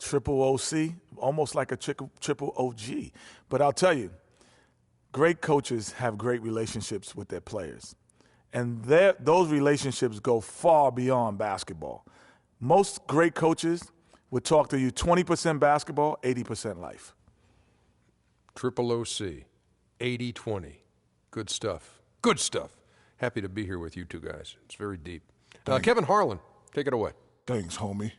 triple OC, almost like a triple OG. But I'll tell you, great coaches have great relationships with their players. And those relationships go far beyond basketball. Most great coaches would talk to you 20% basketball, 80% life. Triple OC, 80-20. Good stuff. Good stuff. Happy to be here with you two guys. It's very deep. Kevin Harlan, take it away. Thanks, homie.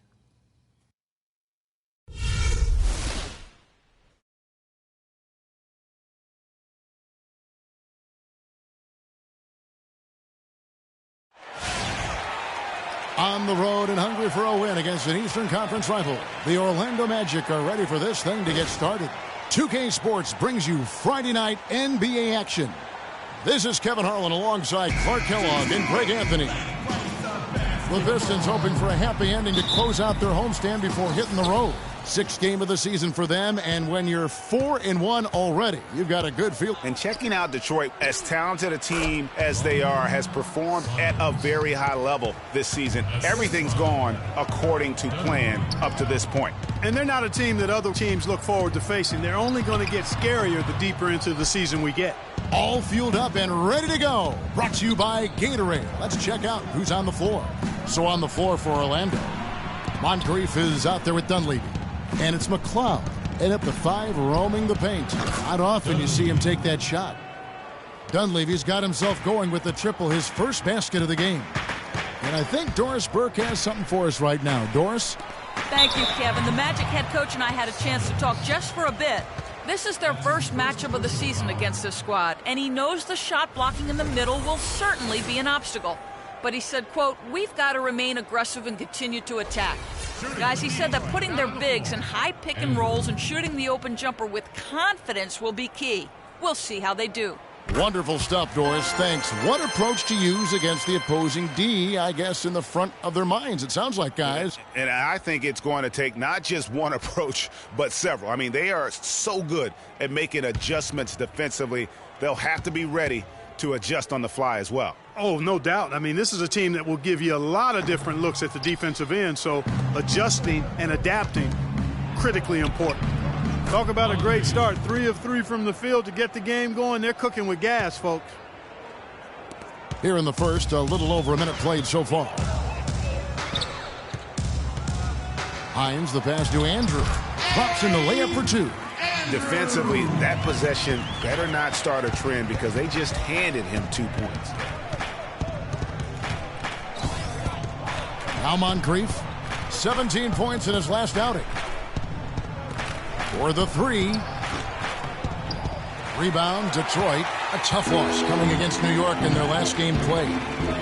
On the road and hungry for a win against an Eastern Conference rival, the Orlando Magic are ready for this thing to get started. 2K Sports brings you Friday night NBA action. This is Kevin Harlan alongside Clark Kellogg and Greg Anthony. The Pistons hoping for a happy ending to close out their homestand before hitting the road. 6th game of the season for them, and when you're 4-1 already, you've got a good feel. And checking out Detroit, as talented a team as they are, has performed at a very high level this season. Everything's gone according to plan up to this point. And they're not a team that other teams look forward to facing. They're only going to get scarier the deeper into the season we get. All fueled up and ready to go. Brought to you by Gatorade. Let's check out who's on the floor. So on the floor for Orlando, Moncrief is out there with Dunleavy. And it's McLeod, and up to 5, roaming the paint. Not often you see him take that shot. Dunleavy's got himself going with the triple, his first basket of the game. And I think Doris Burke has something for us right now. Doris? Thank you, Kevin. The Magic head coach and I had a chance to talk just for a bit. This is their first matchup of the season against this squad, and he knows the shot blocking in the middle will certainly be an obstacle. But he said, quote, "We've got to remain aggressive and continue to attack." Guys, he said that putting their bigs in high pick and rolls and shooting the open jumper with confidence will be key. We'll see how they do. Wonderful stuff, Doris. Thanks. What approach to use against the opposing D, I guess, in the front of their minds, it sounds like, guys. And I think it's going to take not just one approach, but several. I mean, they are so good at making adjustments defensively. They'll have to be ready to adjust on the fly as well. Oh, no doubt. I mean, this is a team that will give you a lot of different looks at the defensive end, so adjusting and adapting, critically important. Talk about a great start. 3 of 3 from the field to get the game going. They're cooking with gas, folks. Here in the first, a little over a minute played so far. Hines, the pass to Andrew. Drops in the layup for 2. Defensively, that possession better not start a trend because they just handed him 2 points. Now Moncrief, 17 points in his last outing. For the 3. Rebound, Detroit. A tough loss coming against New York in their last game played.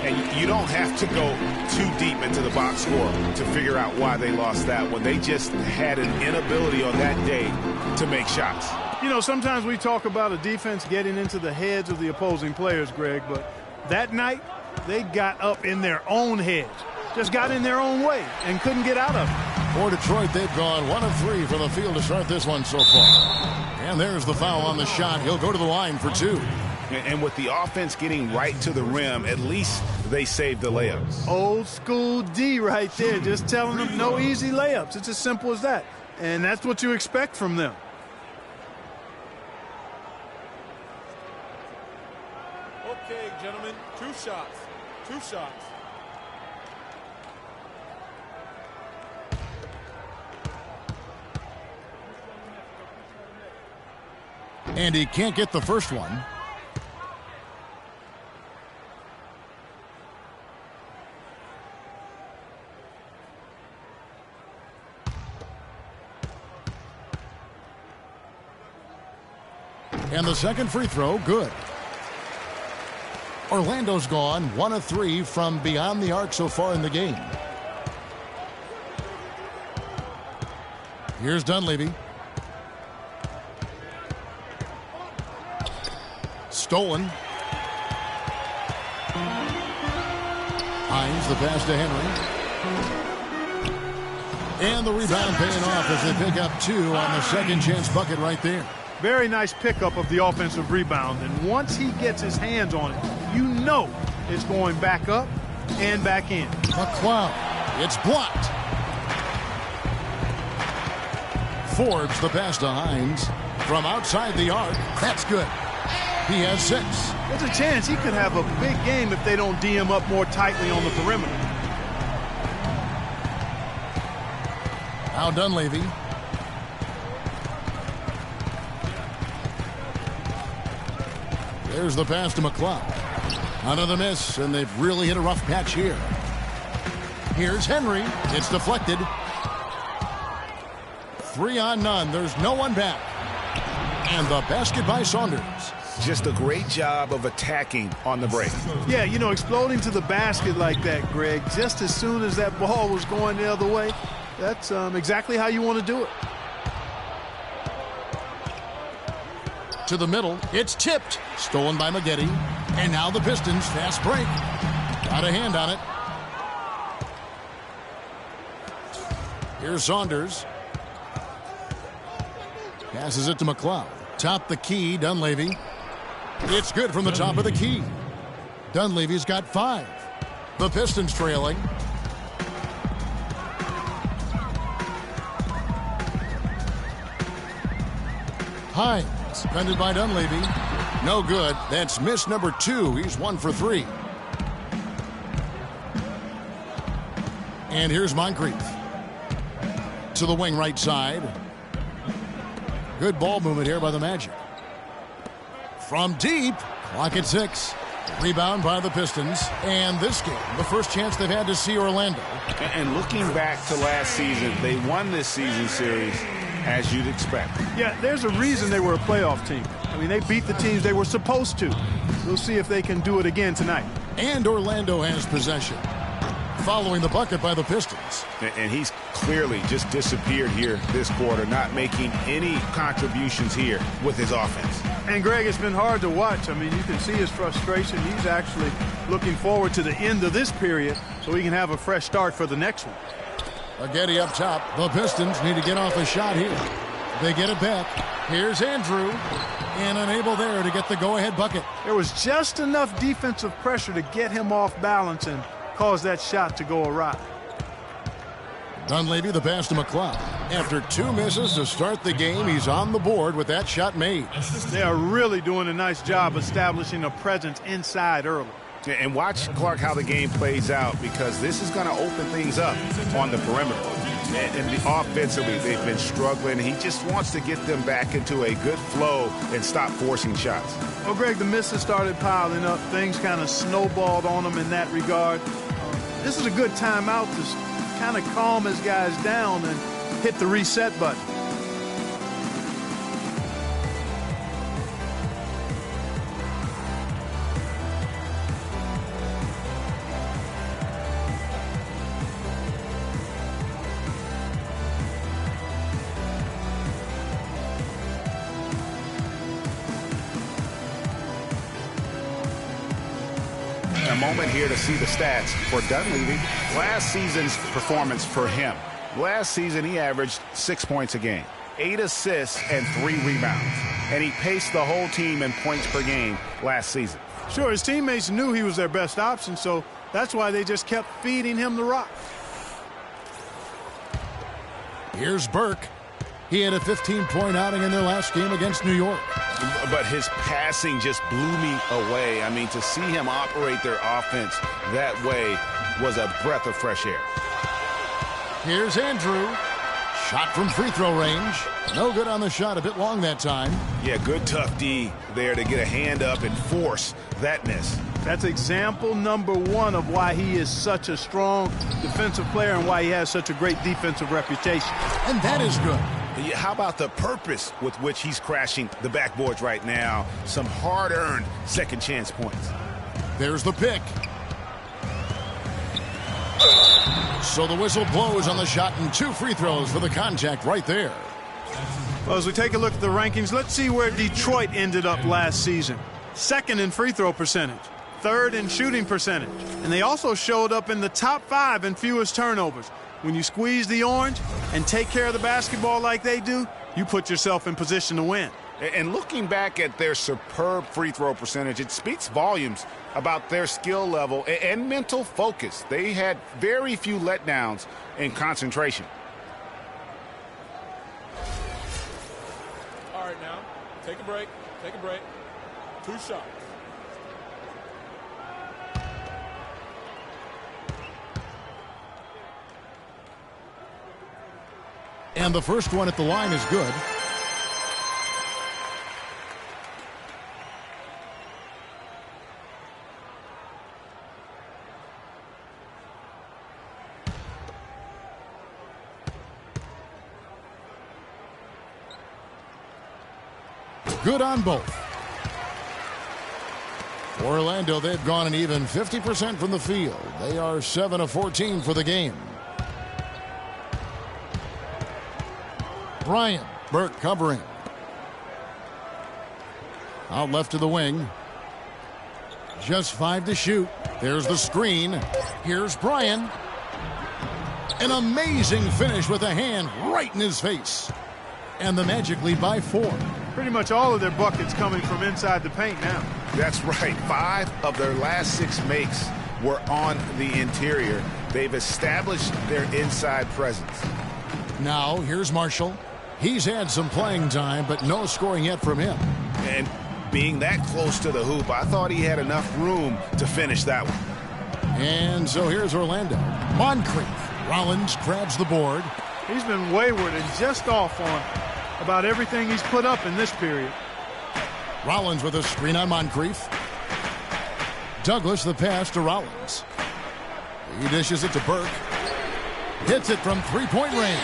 And you don't have to go too deep into the box score to figure out why they lost that one. They just had an inability on that day to make shots. You know, sometimes we talk about a defense getting into the heads of the opposing players, Greg, but that night they got up in their own heads. Just got in their own way and couldn't get out of it. For Detroit, they've gone 1 of 3 from the field to start this one so far. And there's the foul on the shot. He'll go to the line for 2. And with the offense getting right to the rim, at least they saved the layups. Old school D right there, just telling them no easy layups. It's as simple as that. And that's what you expect from them. Okay, gentlemen, 2 shots. 2 shots. And he can't get the first one. And the second free throw, good. Orlando's gone 1 of 3 from beyond the arc so far in the game. Here's Dunleavy. Stolen. Hines, the pass to Henry. And the rebound paying off as they pick up 2 on the second chance bucket right there. Very nice pickup of the offensive rebound. And once he gets his hands on it, you know it's going back up and back in. McLeod. It's blocked. Forbes the pass to Hines. From outside the arc, that's good. He has 6. There's a chance he could have a big game if they don't D him up more tightly on the perimeter. Now Dunleavy. There's the pass to McCloud. Another miss, and they've really hit a rough patch here. Here's Henry. It's deflected. 3 on none. There's no one back. And the basket by Saunders. Just a great job of attacking on the break. Yeah, you know, exploding to the basket like that, Greg, just as soon as that ball was going the other way, that's exactly how you want to do it. To the middle. It's tipped. Stolen by Maggette. And now the Pistons. Fast break. Got a hand on it. Here's Saunders. Passes it to McCloud. Top the key, Dunleavy. It's good from the top of the key. Dunleavy's got 5. The Pistons trailing. Hines, defended by Dunleavy. No good. That's miss number 2. He's 1 for 3. And here's Moncrief. To the wing right side. Good ball movement here by the Magic. From deep, clock at 6. Rebound by the Pistons. And this game, the first chance they've had to see Orlando. And looking back to last season, they won this season series as you'd expect. Yeah, there's a reason they were a playoff team. I mean, they beat the teams they were supposed to. We'll see if they can do it again tonight. And Orlando has possession. Following the bucket by the Pistons. And he's clearly just disappeared here this quarter, not making any contributions here with his offense. And, Greg, it's been hard to watch. I mean, you can see his frustration. He's actually looking forward to the end of this period so he can have a fresh start for the next one. Maggette up top. The Pistons need to get off a shot here. They get it back. Here's Andrew. And unable there to get the go-ahead bucket. There was just enough defensive pressure to get him off balance and cause that shot to go awry. Dunleavy the pass to McCloud. After 2 misses to start the game, he's on the board with that shot made. They are really doing a nice job establishing a presence inside early. And watch, Clark, how the game plays out, because this is going to open things up on the perimeter. And offensively, they've been struggling. He just wants to get them back into a good flow and stop forcing shots. Well, Greg, the misses started piling up. Things kind of snowballed on them in that regard. This is a good timeout to kind of calm his guys down and hit the reset button. A moment here to see the stats for Dunleavy. Last season's performance for him. Last season, he averaged 6 points a game, 8 assists, and 3 rebounds. And he paced the whole team in points per game last season. Sure, his teammates knew he was their best option, so that's why they just kept feeding him the rock. Here's Burke. He had a 15-point outing in their last game against New York. But his passing just blew me away. I mean, to see him operate their offense that way was a breath of fresh air. Here's Andrew. Shot from free throw range. No good on the shot. A bit long that time. Yeah, good tough D there to get a hand up and force that miss. That's example number 1 of why he is such a strong defensive player and why he has such a great defensive reputation. And that is good. How about the purpose with which he's crashing the backboards right now? Some hard-earned second chance points. There's the pick. So the whistle blows on the shot and 2 free throws for the contact right there. Well, as we take a look at the rankings, let's see where Detroit ended up last season. 2nd in free throw percentage, 3rd in shooting percentage, and they also showed up in the top 5 in fewest turnovers. When you squeeze the orange and take care of the basketball like they do, you put yourself in position to win. And looking back at their superb free throw percentage, it speaks volumes about their skill level and mental focus. They had very few letdowns in concentration. right now. Take a break. Take a break. 2 shots. And the first one at the line is good. Good on both. For Orlando, they've gone an even 50% from the field. They are 7 of 14 for the game. Bryant, Burke covering. Out left to the wing. Just 5 to shoot. There's the screen. Here's Bryant. An amazing finish with a hand right in his face. And the Magic lead by 4. Pretty much all of their buckets coming from inside the paint now. That's right. 5 of their last 6 makes were on the interior. They've established their inside presence. Now, here's Marshall. He's had some playing time, but no scoring yet from him. And being that close to the hoop, I thought he had enough room to finish that one. And so here's Orlando. Moncrief. Rollins grabs the board. He's been wayward and just off on about everything he's put up in this period. Rollins with a screen on Moncrief. Douglas the pass to Rollins. He dishes it to Burke. Hits it from three-point range.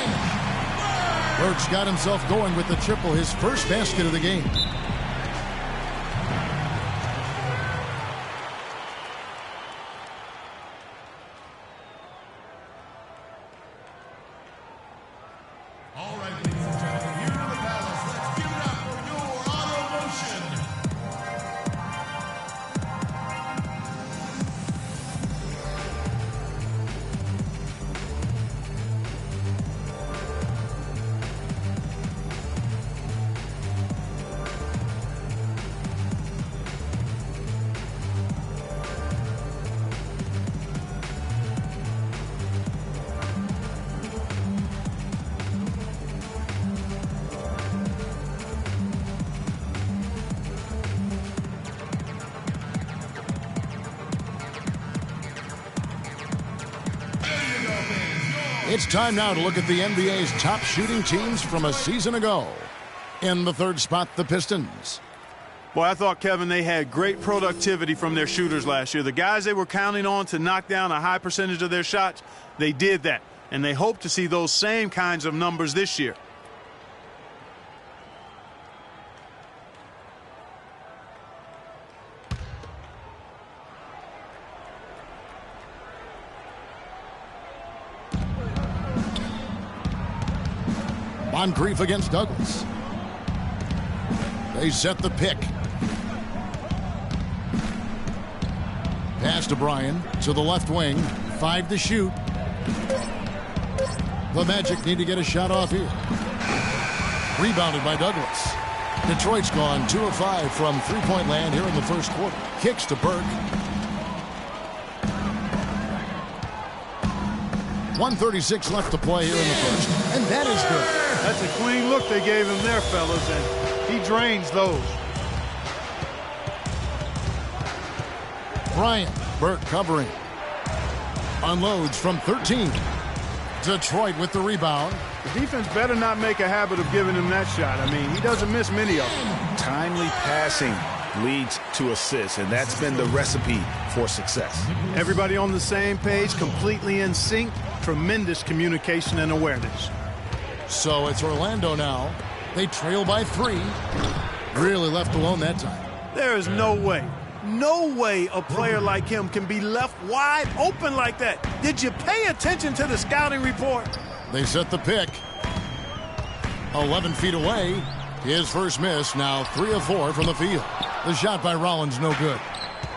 Burke's got himself going with the triple, his first basket of the game. All right, ladies and gentlemen, here in the Palace, let's give it up for your auto motion. It's time now to look at the NBA's top shooting teams from a season ago. In the third spot, the Pistons. Boy, I thought, Kevin, they had great productivity from their shooters last year. The guys they were counting on to knock down a high percentage of their shots, they did that. And they hope to see those same kinds of numbers this year. Moncrief against Douglas. They set the pick. Pass to Bryan to the left wing. 5 to shoot. The Magic need to get a shot off here. Rebounded by Douglas. Detroit's gone 2 of 5 from three-point land here in the first quarter. Kicks to Burke. 1:36 left to play here in the first. And that is good. That's a clean look they gave him there, fellas, and he drains those. Bryant, Burke covering. Unloads from 13. Detroit with the rebound. The defense better not make a habit of giving him that shot. I mean, he doesn't miss many of them. Timely passing leads to assists, and that's been the recipe for success. Everybody on the same page, completely in sync. Tremendous communication and awareness. So it's Orlando now. They trail by 3. Really left alone that time. There is no way a player like him can be left wide open like that. Did you pay attention to the scouting report? They set the pick. 11 feet away. His first miss, now 3 of 4 from the field. The shot by Rollins, no good.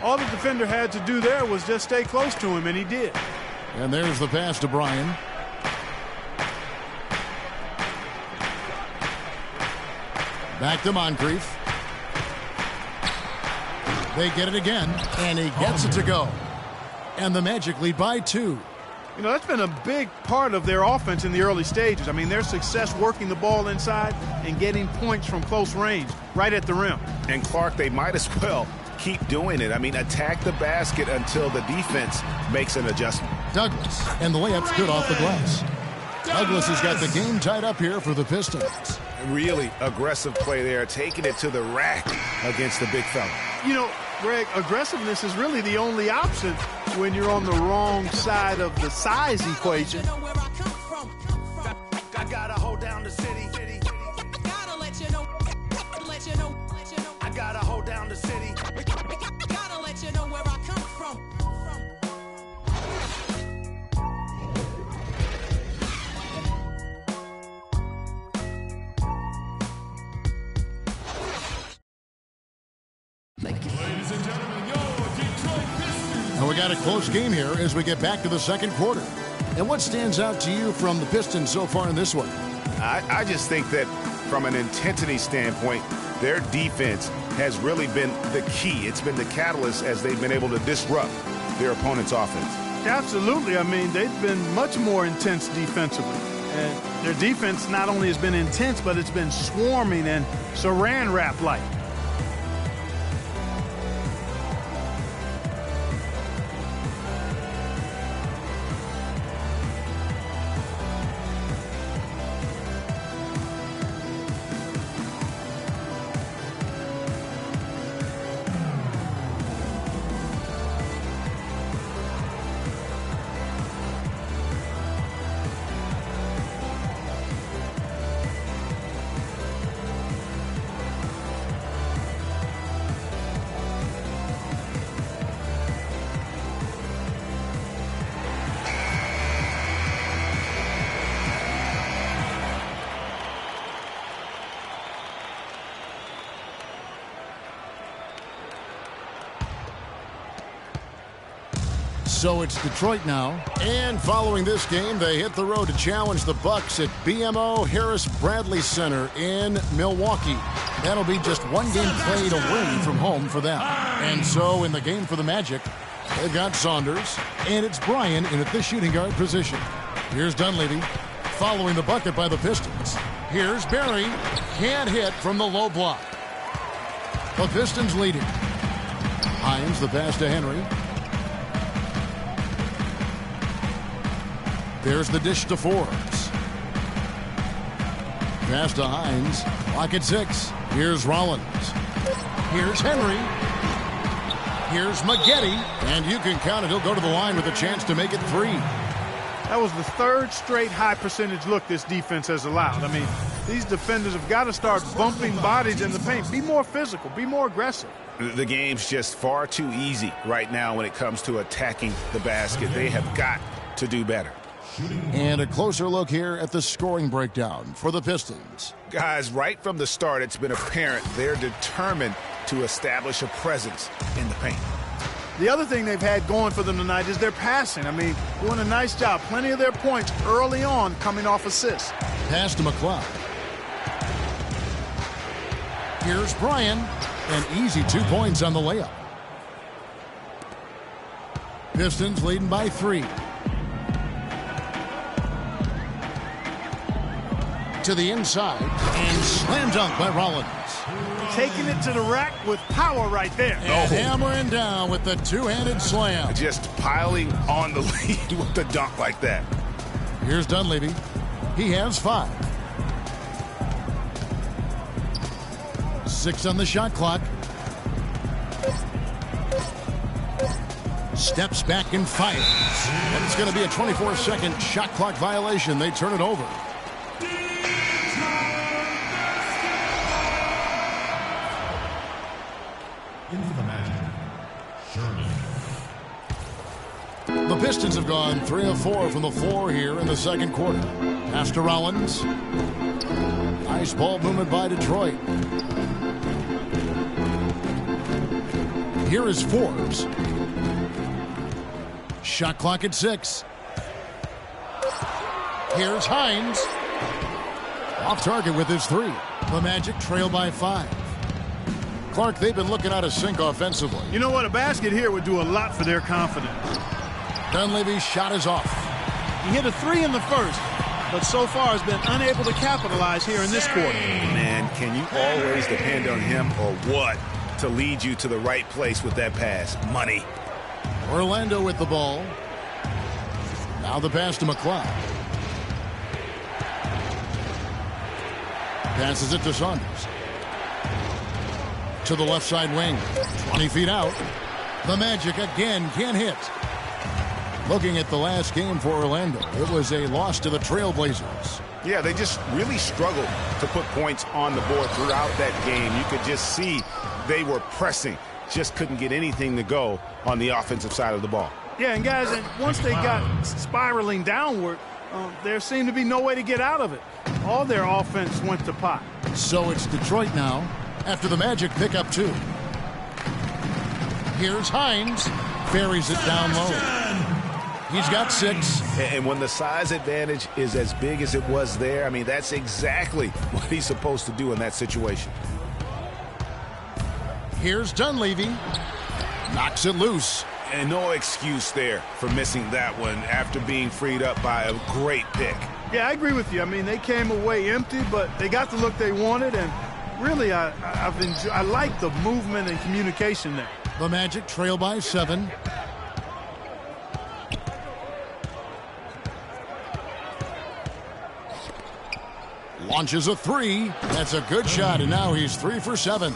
All the defender had to do there was just stay close to him, and he did. And there's the pass to Bryan. Back to Moncrief. They get it again, and he gets it to go. And the Magic lead by 2. You know, that's been a big part of their offense in the early stages. I mean, their success working the ball inside and getting points from close range right at the rim. And Clark, they might as well keep doing it. I mean, attack the basket until the defense makes an adjustment. Douglas, and the layup's good off the glass. Douglas has got the game tied up here for the Pistons. Really aggressive play there, taking it to the rack against the big fella. You know, Greg, aggressiveness is really the only option when you're on the wrong side of the size equation. I gotta hold down the city. Gotta let you know. I gotta hold down the city. Gotta let you know where I come from. Ladies and gentlemen, your Detroit Pistons. And we got a close game here as we get back to the second quarter. And what stands out to you from the Pistons so far in this one? I just think that from an intensity standpoint, their defense has really been the key. It's been the catalyst as they've been able to disrupt their opponent's offense. Absolutely. I mean, they've been much more intense defensively. And their defense not only has been intense, but it's been swarming and saran wrap-like. So it's Detroit now. And following this game, they hit the road to challenge the Bucks at BMO Harris Bradley Center in Milwaukee. That'll be just one game played away from home for them. And so in the game for the Magic, they've got Saunders, and it's Bryan in at the shooting guard position. Here's Dunleavy following the bucket by the Pistons. Here's Barry. Can't hit from the low block. The Pistons leading. Hines the pass to Henry. There's the dish to Forbes. Pass to Hines. Clock at 6. Here's Rollins. Here's Henry. Here's Maggette. And you can count it. He'll go to the line with a chance to make it 3. That was the third straight high percentage look this defense has allowed. I mean, these defenders have got to start bumping bodies in the paint. Be more physical. Be more aggressive. The game's just far too easy right now when it comes to attacking the basket. They have got to do better. And a closer look here at the scoring breakdown for the Pistons. Guys, right from the start, it's been apparent they're determined to establish a presence in the paint. The other thing they've had going for them tonight is their passing. I mean, doing a nice job. Plenty of their points early on coming off assists. Pass to McLeod. Here's Bryan. An easy 2 points on the layup. Pistons leading by 3. To the inside, and slam dunk by Rollins. Taking it to the rack with power right there. And hammering down with the two-handed slam. Just piling on the lead with the dunk like that. Here's Dunleavy. He has 5. 6 on the shot clock. Steps back and fires. And it's going to be a 24-second shot clock violation. They turn it over. Into the Magic, Sherman. The Pistons have gone 3 of 4 from the floor here in the second quarter. Pass to Rollins. Nice ball movement by Detroit. Here is Forbes. Shot clock at 6. Here's Hines. Off target with his 3. The Magic trail by 5. Clark, they've been looking out of sync offensively. You know what? A basket here would do a lot for their confidence. Dunleavy's shot is off. He hit a 3 in the first, but so far has been unable to capitalize here in this quarter. Man, can you always depend on him or what to lead you to the right place with that pass? Money. Orlando with the ball. Now the pass to McLeod. Passes it to Saunders. To the left side wing. 20 feet out. The Magic again can't hit. Looking at the last game for Orlando, it was a loss to the Trailblazers. Yeah, they just really struggled to put points on the board throughout that game. You could just see they were pressing, just couldn't get anything to go on the offensive side of the ball. Yeah, and guys, once they got spiraling downward, there seemed to be no way to get out of it. All their offense went to pot. So it's Detroit now after the Magic pick up 2. Here's Hines. Buries it down low. He's got 6. And when the size advantage is as big as it was there, I mean, that's exactly what he's supposed to do in that situation. Here's Dunleavy. Knocks it loose. And no excuse there for missing that one after being freed up by a great pick. Yeah, I agree with you. I mean, they came away empty, but they got the look they wanted, and really, I like the movement and communication there. The Magic trail by 7. Launches a 3. That's a good shot, and now he's 3 for 7.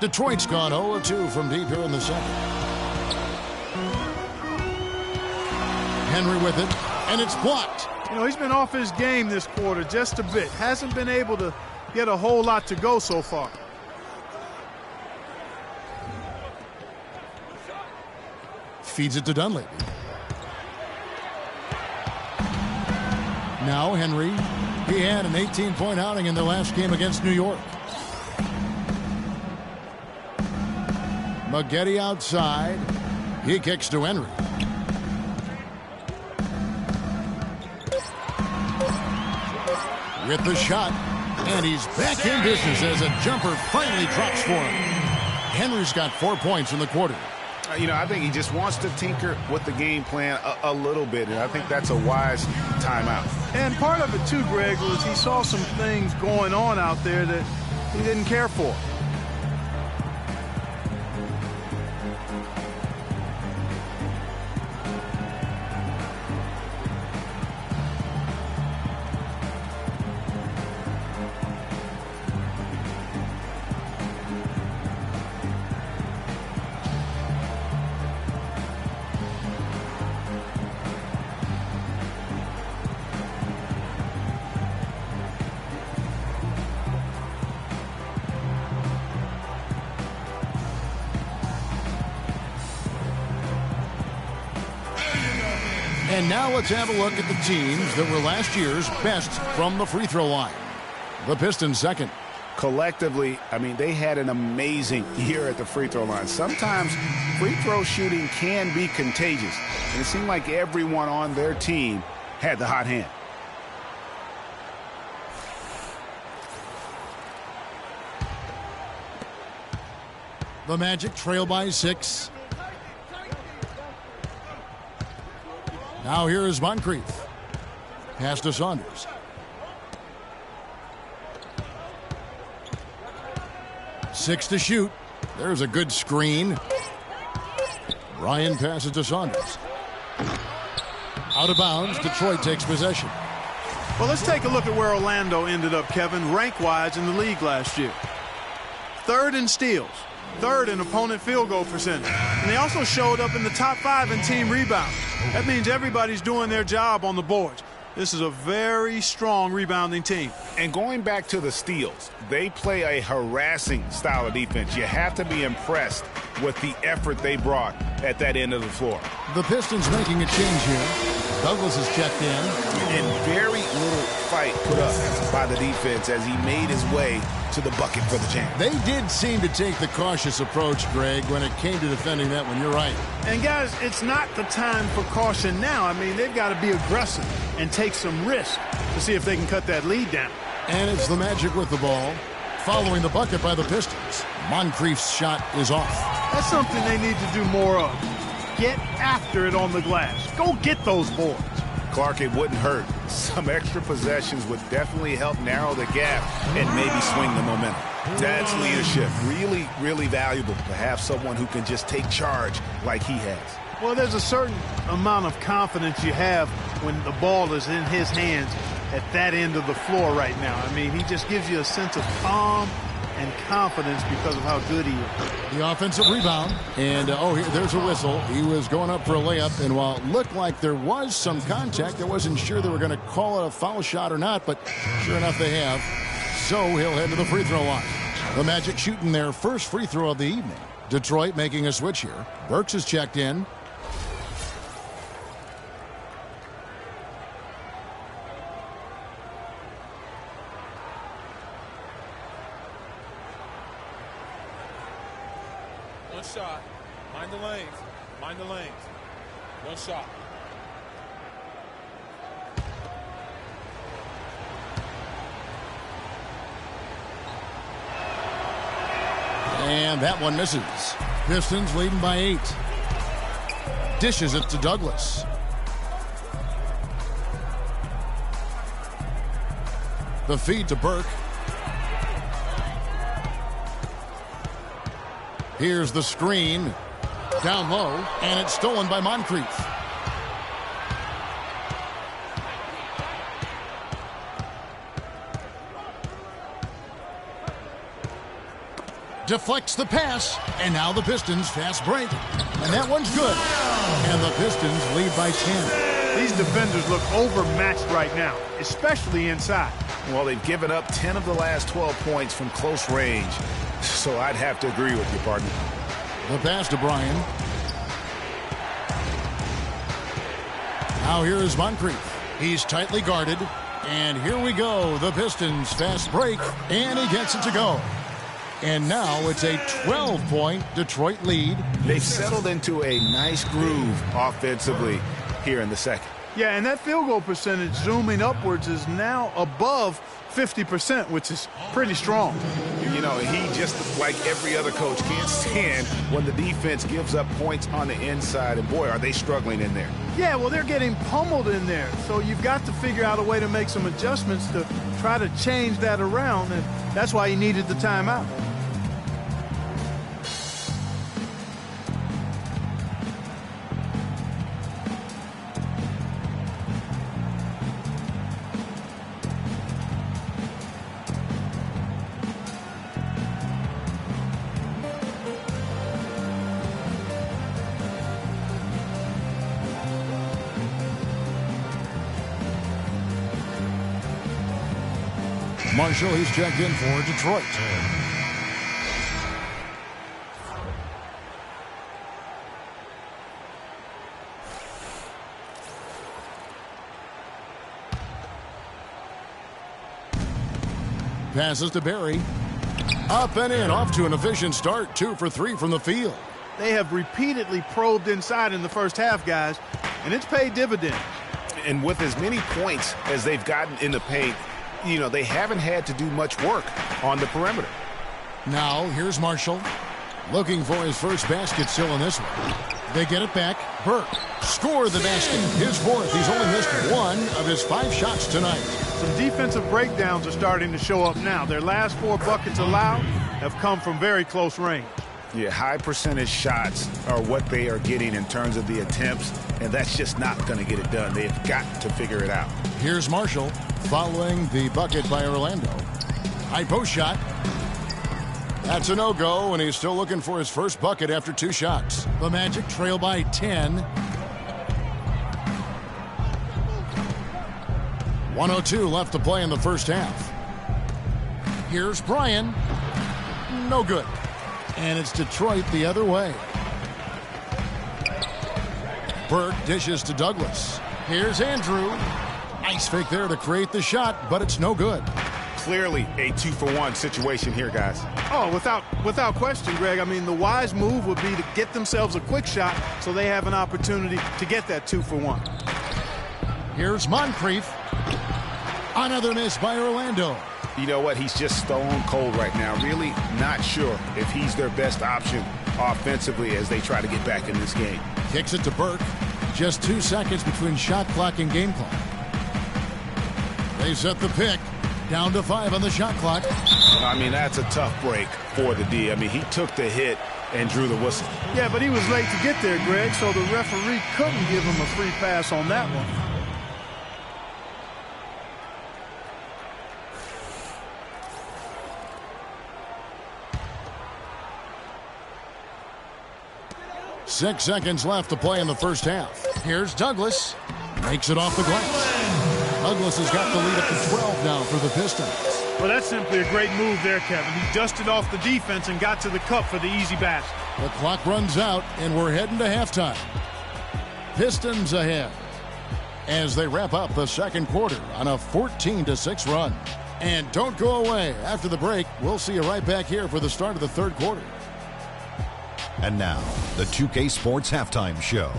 Detroit's gone 0-2 from deep here in the second. Henry with it, and it's blocked. You know, he's been off his game this quarter just a bit. Hasn't been able to get a whole lot to go so far. Feeds it to Dunleavy. Now Henry. He had an 18-point outing in their last game against New York. Maggette outside. He kicks to Henry. With the shot. And he's back in business as a jumper finally drops for him. Henry's got 4 points in the quarter. You know, I think he just wants to tinker with the game plan a little bit, and I think that's a wise timeout. And part of it, too, Greg, was he saw some things going on out there that he didn't care for. And now let's have a look at the teams that were last year's best from the free throw line. The Pistons second. Collectively, I mean, they had an amazing year at the free throw line. Sometimes free throw shooting can be contagious. And it seemed like everyone on their team had the hot hand. The Magic trail by 6. Now here is Moncrief. Pass to Saunders. Six to shoot. There's a good screen. Ryan passes to Saunders. Out of bounds. Detroit takes possession. Well, let's take a look at where Orlando ended up, Kevin, rank-wise in the league last year. 3rd in steals. 3rd in opponent field goal percentage. And they also showed up in the top 5 in team rebounds. That means everybody's doing their job on the boards. This is a very strong rebounding team. And going back to the steals, they play a harassing style of defense. You have to be impressed with the effort they brought at that end of the floor. The Pistons making a change here. Douglas is checked in. And very little fight put up by the defense as he made his way to the bucket for the jam. They did seem to take the cautious approach, Greg, when it came to defending that one. You're right. And, guys, it's not the time for caution now. I mean, they've got to be aggressive and take some risk to see if they can cut that lead down. And it's the Magic with the ball, following the bucket by the Pistons. Moncrief's shot is off. That's something they need to do more of. get after it on the glass. Go get those boards. Clark, it wouldn't hurt. Some extra possessions would definitely help narrow the gap and maybe swing the momentum. That's leadership. Really, really valuable to have someone who can just take charge like he has. Well, there's a certain amount of confidence you have when the ball is in his hands at that end of the floor right now. I mean, he just gives you a sense of calm and confidence because of how good he is. The offensive rebound. And, there's a whistle. He was going up for a layup. And while it looked like there was some contact, I wasn't sure they were going to call it a foul shot or not. But sure enough, they have. So he'll head to the free throw line. The Magic shooting their first free throw of the evening. Detroit making a switch here. Burks is checked in. One shot. Mind the lanes. Mind the lanes. One shot. And that one misses. Pistons leading by 8. Dishes it to Douglas. The feed to Burke. Here's the screen. Down low, and it's stolen by Moncrief. Deflects the pass, and now the Pistons fast break. And that one's good. And the Pistons lead by 10. These defenders look overmatched right now, especially inside. Well, they've given up 10 of the last 12 points from close range. So I'd have to agree with you, partner. The pass to Bryan. Now here is Moncrief. He's tightly guarded. And here we go. The Pistons fast break, and he gets it to go. And now it's a 12-point Detroit lead. They've settled into a nice groove offensively here in the second. Yeah, and that field goal percentage zooming upwards is now above 50%, which is pretty strong. You know, he just, like every other coach, can't stand when the defense gives up points on the inside. And, boy, are they struggling in there. Yeah, well, they're getting pummeled in there. So you've got to figure out a way to make some adjustments to try to change that around. And that's why he needed the timeout. Marshall, he's checked in for Detroit. Passes to Barry. Up and in, off to an efficient start. 2 for 3 from the field. They have repeatedly probed inside in the first half, guys, and it's paid dividends. And with as many points as they've gotten in the paint, you know, they haven't had to do much work on the perimeter. Now, here's Marshall. Looking for his first basket still in this one. They get it back. Burke scored the basket. His fourth. He's only missed 1 of his 5 shots tonight. Some defensive breakdowns are starting to show up now. Their last 4 buckets allowed have come from very close range. Yeah, high percentage shots are what they are getting in terms of the attempts, and that's just not going to get it done. They've got to figure it out. Here's Marshall following the bucket by Orlando. High post shot. That's a no-go, and he's still looking for his first bucket after 2 shots. The Magic trail by 10. 1:02 left to play in the first half. Here's Bryan. No good. And it's Detroit the other way. Burke dishes to Douglas. Here's Andrew. Nice fake there to create the shot, but it's no good. Clearly a 2-for-1 situation here, guys. Oh, without question, Greg. I mean, the wise move would be to get themselves a quick shot so they have an opportunity to get that 2-for-1. Here's Moncrief. Another miss by Orlando. You know what? He's just stone cold right now. Really not sure if he's their best option offensively as they try to get back in this game. Kicks it to Burke. Just 2 seconds between shot clock and game clock. They set the pick. Down to 5 on the shot clock. I mean, that's a tough break for the D. I mean, he took the hit and drew the whistle. Yeah, but he was late to get there, Greg, so the referee couldn't give him a free pass on that one. Six seconds left to play in the first half. Here's Douglas. Makes it off the glass. Douglas has got the lead up to 12 now for the Pistons. Well, that's simply a great move there, Kevin. He dusted off the defense and got to the cup for the easy basket. The clock runs out, and we're heading to halftime. Pistons ahead as they wrap up the second quarter on a 14-6 run. And don't go away. After the break, we'll see you right back here for the start of the third quarter. And now, the 2K Sports Halftime Show.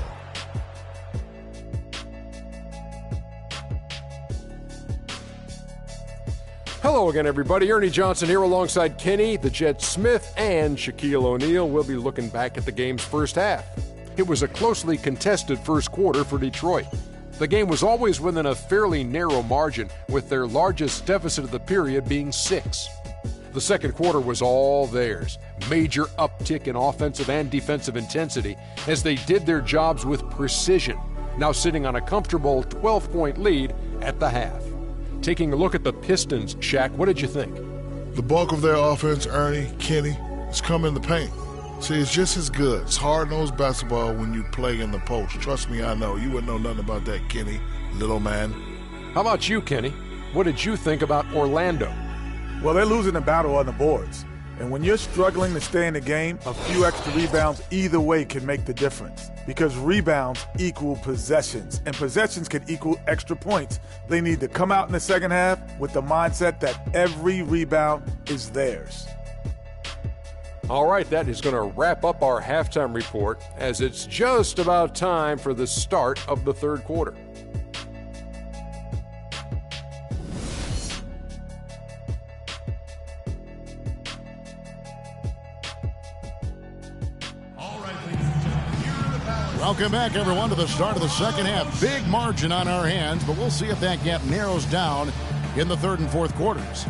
Hello again, everybody. Ernie Johnson here alongside Kenny, the Jet Smith, and Shaquille O'Neal. We'll be looking back at the game's first half. It was a closely contested first quarter for Detroit. The game was always within a fairly narrow margin, with their largest deficit of the period being 6. The second quarter was all theirs. Major uptick in offensive and defensive intensity as they did their jobs with precision, now sitting on a comfortable 12-point lead at the half. Taking a look at the Pistons, Shaq, what did you think? The bulk of their offense, Ernie, Kenny, has come in the paint. See, it's just as good. It's hard-nosed basketball when you play in the post. Trust me, I know. You wouldn't know nothing about that, Kenny, little man. How about you, Kenny? What did you think about Orlando? Well, they're losing the battle on the boards. And when you're struggling to stay in the game, a few extra rebounds either way can make the difference. Because rebounds equal possessions, and possessions can equal extra points. They need to come out in the second half with the mindset that every rebound is theirs. All right, that is going to wrap up our halftime report as it's just about time for the start of the third quarter. Welcome back, everyone, to the start of the second half. Big margin on our hands, but we'll see if that gap narrows down in the third and fourth quarters.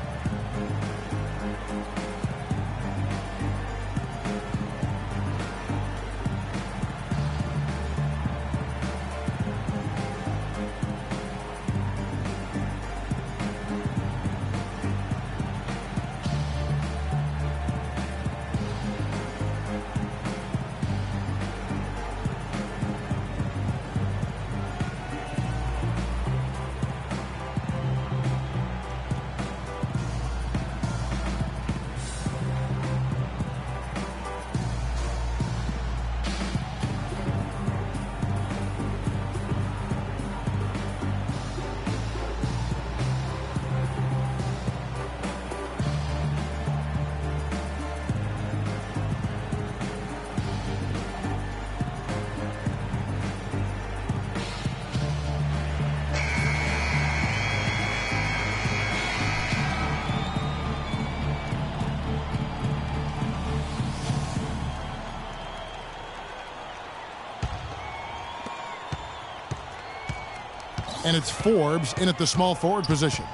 And it's Forbes in at the small forward position.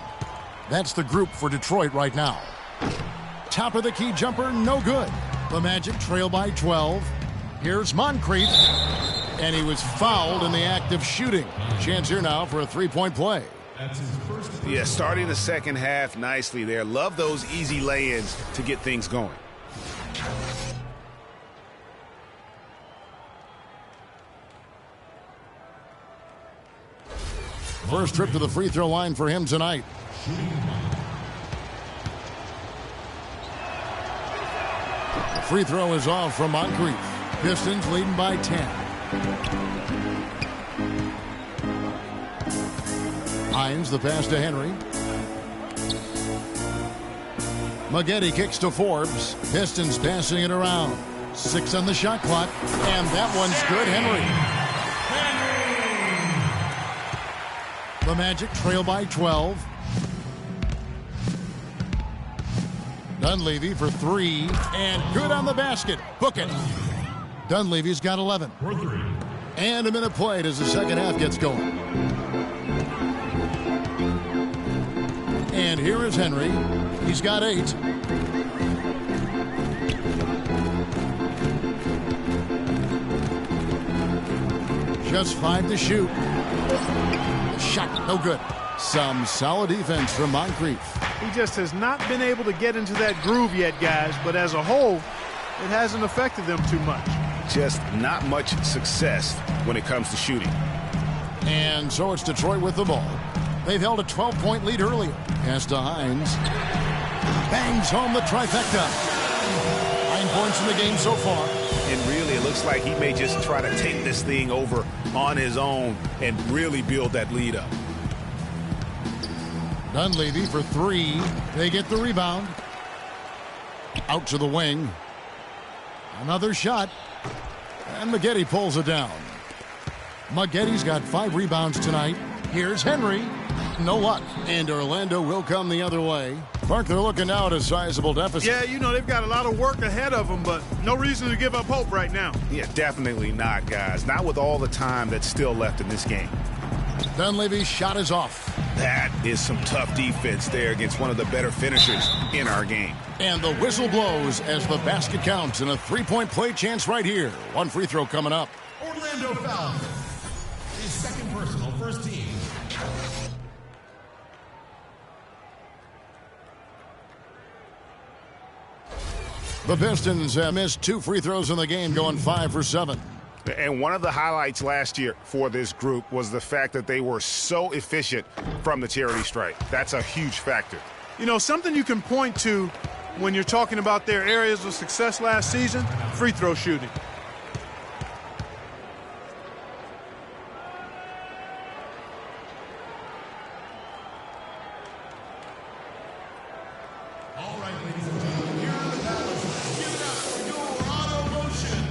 That's the group for Detroit right now. Top of the key jumper, no good. The Magic trail by 12. Here's Moncrief. And he was fouled in the act of shooting. Chance here now for a three-point play. Yeah, starting the second half nicely there. Love those easy lay-ins to get things going. First trip to the free throw line for him tonight. The free throw is off from Moncrief. Pistons leading by 10. Hines, the pass to Henry. Maggette kicks to Forbes. Pistons passing it around. 6 on the shot clock. And that one's good, Henry. The Magic trail by 12. Dunleavy for 3, and good on the basket. Book it. Dunleavy's got 11. And a minute played as the second half gets going. And here is Henry. He's got 8. Just 5 to shoot. The shot, no good. Some solid defense from Moncrief. He just has not been able to get into that groove yet, guys, but as a whole, it hasn't affected them too much. Just not much success when it comes to shooting. And so it's Detroit with the ball. They've held a 12-point lead earlier. Pass to Hines. Bangs home the trifecta. 9 points in the game so far. And really, it looks like he may just try to take this thing over on his own and really build that lead up. Dunleavy for 3. They get the rebound. Out to the wing. Another shot. And Maggette pulls it down. Maggette's got 5 rebounds tonight. Here's Henry. No luck. And Orlando will come the other way. Mark, they're looking now at a sizable deficit. Yeah, you know, they've got a lot of work ahead of them, but no reason to give up hope right now. Yeah, definitely not, guys. Not with all the time that's still left in this game. Dunleavy's shot is off. That is some tough defense there against one of the better finishers in our game. And the whistle blows as the basket counts and a 3-point play chance right here. 1 free throw coming up. Orlando Falcons. His second personal, first team. The Pistons missed 2 free throws in the game, going 5 for 7. And one of the highlights last year for this group was the fact that they were so efficient from the charity stripe. That's a huge factor. You know, something you can point to when you're talking about their areas of success last season, free throw shooting. All right, ladies and gentlemen, here in the Palace, give it up for your auto motion.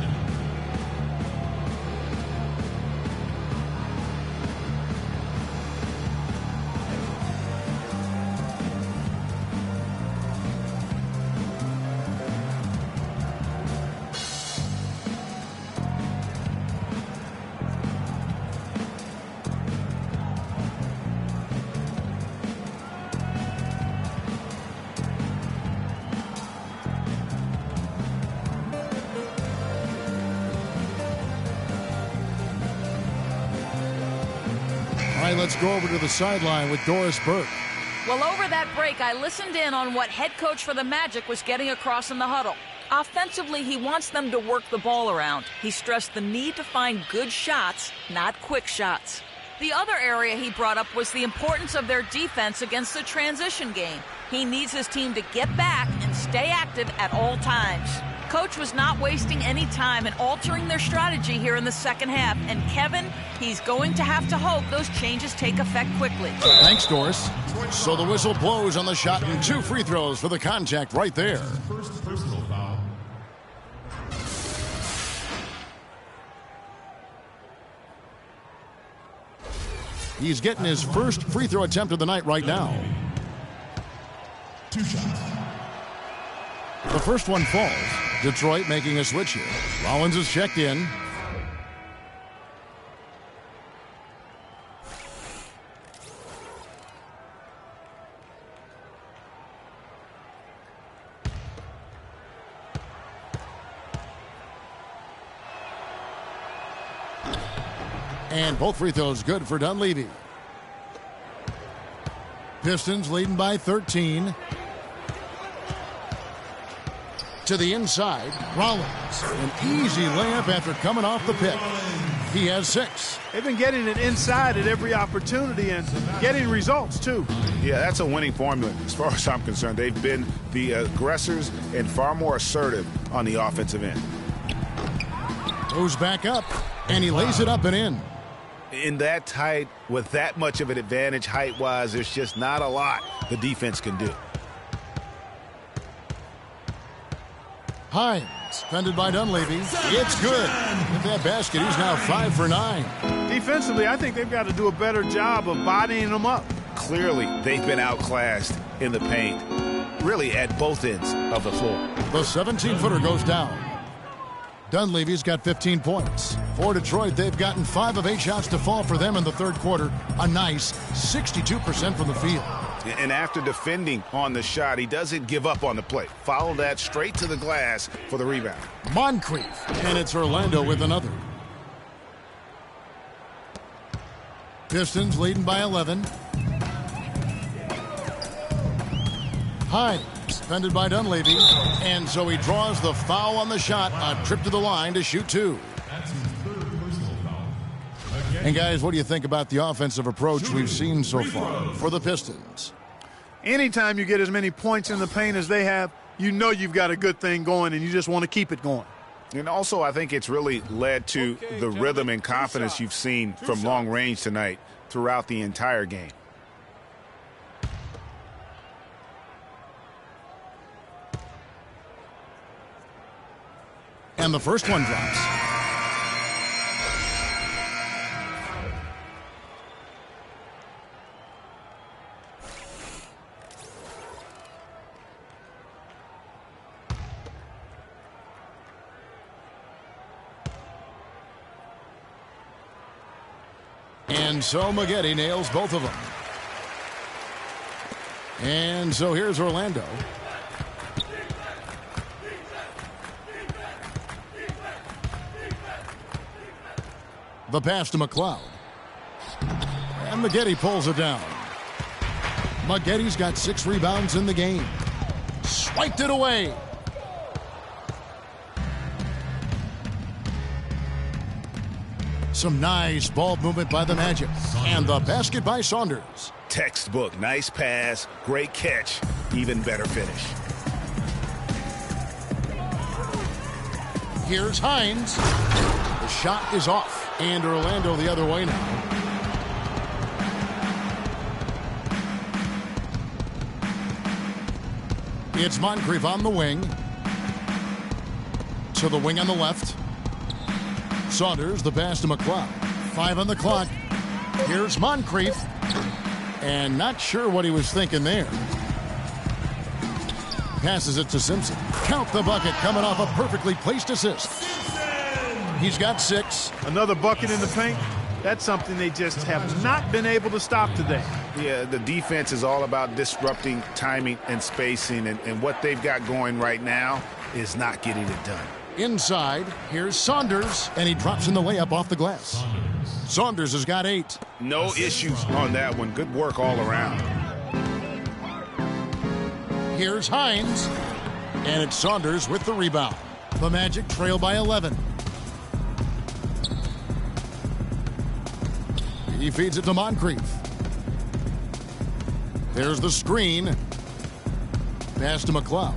All right, let's go over to the sideline with Doris Burke. Well, over that break, I listened in on what head coach for the Magic was getting across in the huddle. Offensively, he wants them to work the ball around. He stressed the need to find good shots, not quick shots. The other area he brought up was the importance of their defense against the transition game. He needs his team to get back and stay active at all times. Coach was not wasting any time in altering their strategy here in the second half. And Kevin, he's going to have to hope those changes take effect quickly. Thanks, Doris. So the whistle blows on the shot and 2 free throws for the contact right there. First personal foul. He's getting his first free throw attempt of the night right now. 2 shots. The first one falls. Detroit making a switch here. Rollins is checked in. And both free throws good for Dunleavy. Pistons leading by 13. To the inside, Rollins. An easy layup after coming off the pick. He has 6. They've been getting it inside at every opportunity and getting results, too. Yeah, that's a winning formula as far as I'm concerned. They've been the aggressors and far more assertive on the offensive end. Goes back up, and he lays it up and in. In that tight, with that much of an advantage height-wise, there's just not a lot the defense can do. Hines, defended by Dunleavy. It's good. With that basket, he's now 5 for 9. Defensively, I think they've got to do a better job of bodying them up. Clearly, they've been outclassed in the paint, really at both ends of the floor. The 17-footer goes down. Dunleavy's got 15 points. For Detroit, they've gotten 5 of 8 shots to fall for them in the third quarter. A nice 62% from the field. And after defending on the shot, he doesn't give up on the play. Follow that straight to the glass for the rebound. Moncrief, and it's Orlando with another. Pistons leading by 11. Hines, defended by Dunleavy, and so he draws the foul on the shot. A trip to the line to shoot 2. And guys, what do you think about the offensive approach we've seen so far for the Pistons? Anytime you get as many points in the paint as they have, you know you've got a good thing going, and you just want to keep it going. And also, I think it's really led to the rhythm and confidence you've seen from long range tonight throughout the entire game. And the first one drops. And so Maggette nails both of them. And so here's Orlando. The pass to McLeod. And Maggette pulls it down. Maggette's got 6 rebounds in the game. Swiped it away. Some nice ball movement by the Magic. And the basket by Saunders. Textbook. Nice pass. Great catch. Even better finish. Here's Hines. The shot is off. And Orlando the other way now. It's Moncrief on the wing. To the wing on the left. Saunders, the pass to McLeod. 5 on the clock. Here's Moncrief. And not sure what he was thinking there. Passes it to Simpson. Count the bucket coming off a perfectly placed assist. He's got 6. Another bucket in the paint. That's something they just have not been able to stop today. Yeah, the defense is all about disrupting timing and spacing, and what they've got going right now is not getting it done. Inside, here's Saunders, and he drops in the layup off the glass. Saunders has got 8. No issues on that one. Good work all around. Here's Hines, and it's Saunders with the rebound. The Magic trail by 11. He feeds it to Moncrief. There's the screen. Pass to McLeod.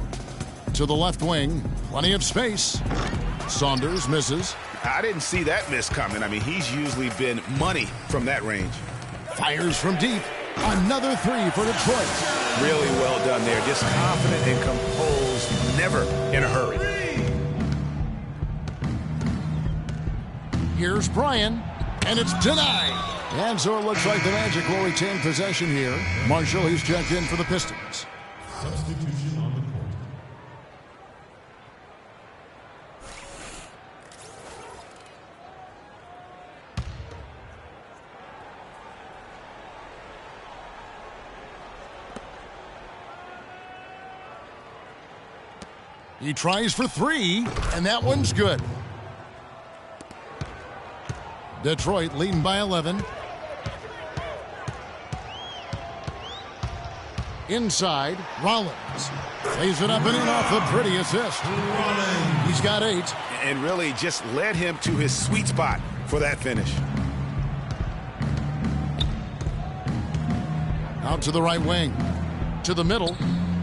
To the left wing. Plenty of space. Saunders misses. I didn't see that miss coming. I mean, he's usually been money from that range. Fires from deep. Another 3 for Detroit. Really well done there. Just confident and composed. Never in a hurry. Here's Bryan. And it's denied. And so it looks like the Magic will retain possession here. Marshall, he's checked in for the Pistons. Substitution on the court. He tries for 3, and that one's good. Detroit leading by 11. Inside, Rollins. Lays it up and in off the pretty assist. He's got 8. And really just led him to his sweet spot for that finish. Out to the right wing. To the middle.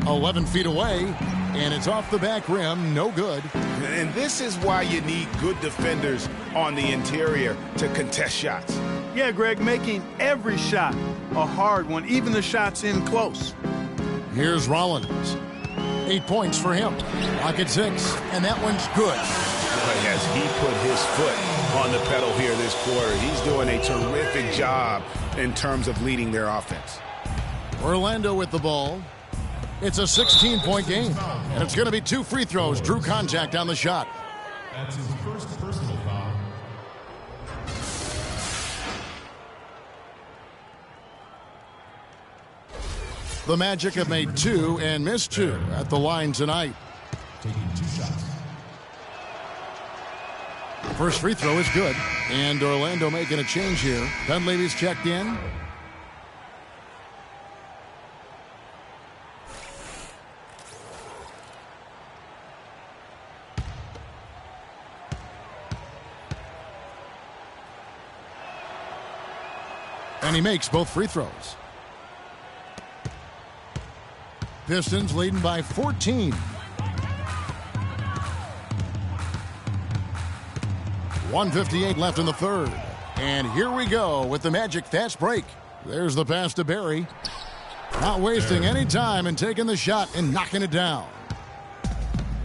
11 feet away. And it's off the back rim. No good. And this is why you need good defenders on the interior to contest shots. Yeah, Greg, making every shot a hard one, even the shots in close. Here's Rollins. 8 points for him. Pocket 6, and that one's good. But as he put his foot on the pedal here this quarter, he's doing a terrific job in terms of leading their offense. Orlando with the ball. It's a 16-point game, and it's going to be 2 free throws. Drew contact on the shot. That's his first personal foul. The Magic have made 2 and missed 2 at the line tonight. Taking 2 shots. First free throw is good. And Orlando making a change here. Dunleavy's checked in. And he makes both free throws. Pistons leading by 14. .158 left in the third. And here we go with the Magic fast break. There's the pass to Barry. Not wasting any time and taking the shot and knocking it down.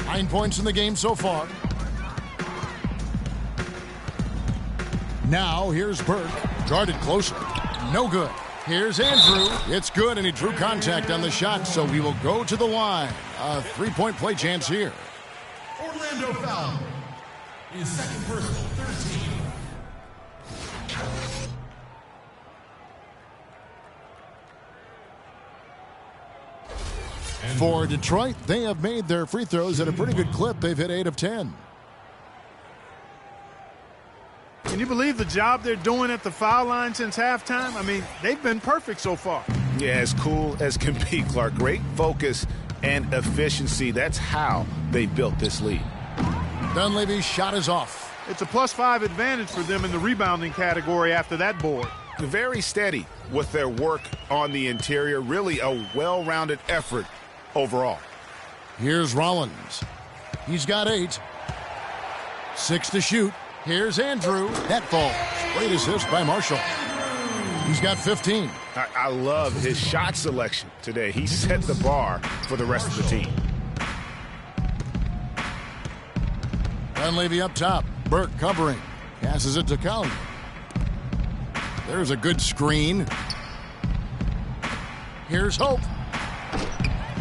9 points in the game so far. Now here's Burke. Guarded closer. No good. Here's Andrew. It's good, and he drew contact on the shot, so he will go to the line. A 3-point play chance here. Orlando foul. His second personal, 13. For Detroit, they have made their free throws at a pretty good clip. They've hit 8 of 10. Can you believe the job they're doing at the foul line since halftime? I mean, they've been perfect so far. Yeah, as cool as can be, Clark. Great focus and efficiency. That's how they built this lead. Dunleavy's shot is off. It's a +5 advantage for them in the rebounding category after that board. Very steady with their work on the interior. Really a well-rounded effort overall. Here's Rollins. He's got 8. 6 to shoot. Here's Andrew. That falls. Great assist by Marshall. He's got 15. I love his shot selection today. He set the bar for the rest of the team. Dunleavy up top. Burke covering. Passes it to Collier. There's a good screen. Here's Hope.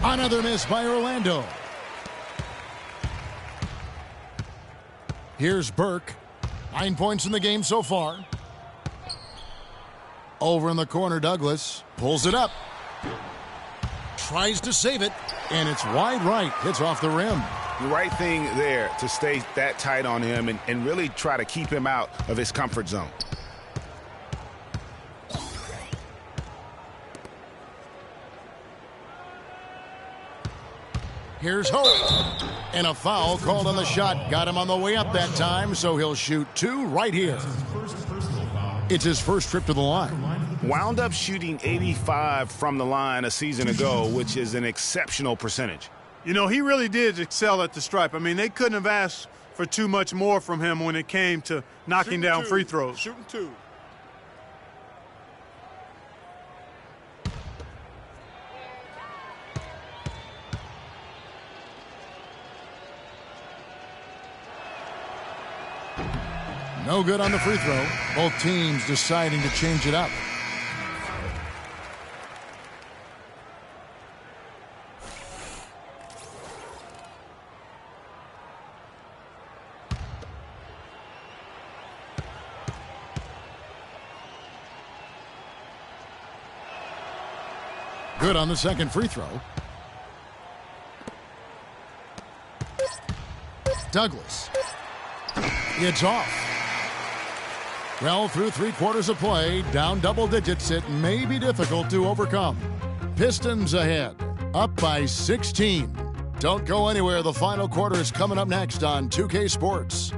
Another miss by Orlando. Here's Burke. 9 points in the game so far. Over in the corner, Douglas pulls it up. Tries to save it, and it's wide right. Hits off the rim. The right thing there to stay that tight on him and really try to keep him out of his comfort zone. Here's Hope. And a foul called on the shot. Got him on the way up that time, so he'll shoot 2 right here. It's his first trip to the line. Wound up shooting 85 from the line a season ago, which is an exceptional percentage. You know, he really did excel at the stripe. I mean, they couldn't have asked for too much more from him when it came to knocking down free throws. Shooting 2. No good on the free throw. Both teams deciding to change it up. Good on the second free throw. Douglas. It's off. Well, through 3/4 of play, down double digits, it may be difficult to overcome. Pistons ahead, up by 16. Don't go anywhere. The final quarter is coming up next on 2K Sports.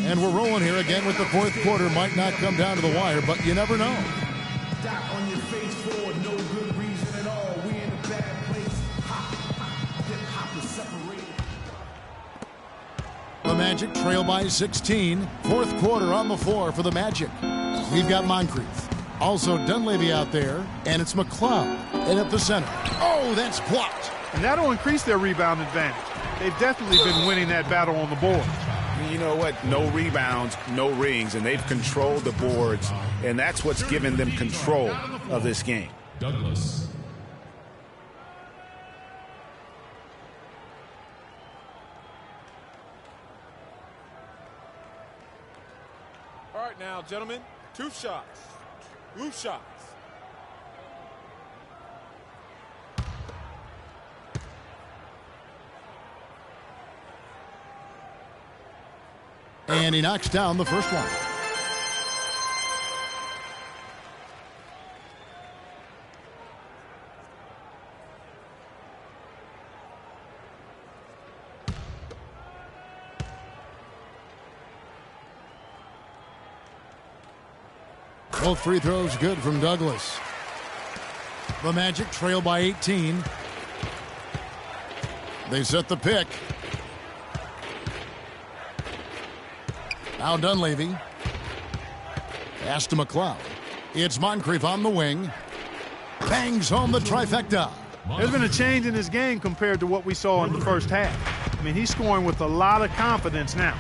And we're rolling here again with the fourth quarter. Might not come down to the wire, but you never know. Dot on your face for no good reason at all. We in a bad place. Hip hop is separated. The Magic trail by 16. Fourth quarter on the floor for the Magic. We've got Moncrief. Also Dunleavy out there. And it's McLeod. And at the center. Oh, that's blocked. And that'll increase their rebound advantage. they've definitely been winning that battle on the board. You know what? No rebounds, no rings, and they've controlled the boards, and that's what's given them control of this game. Douglas. All right now, gentlemen, 2 shots. 2 shots. And he knocks down the first one. Both free throws good from Douglas. The Magic trail by 18. They set the pick. Now Dunleavy. Pass to McLeod. It's Moncrief on the wing. Bangs home the trifecta. There's been a change in his game compared to what we saw in the first half. I mean, he's scoring with a lot of confidence now.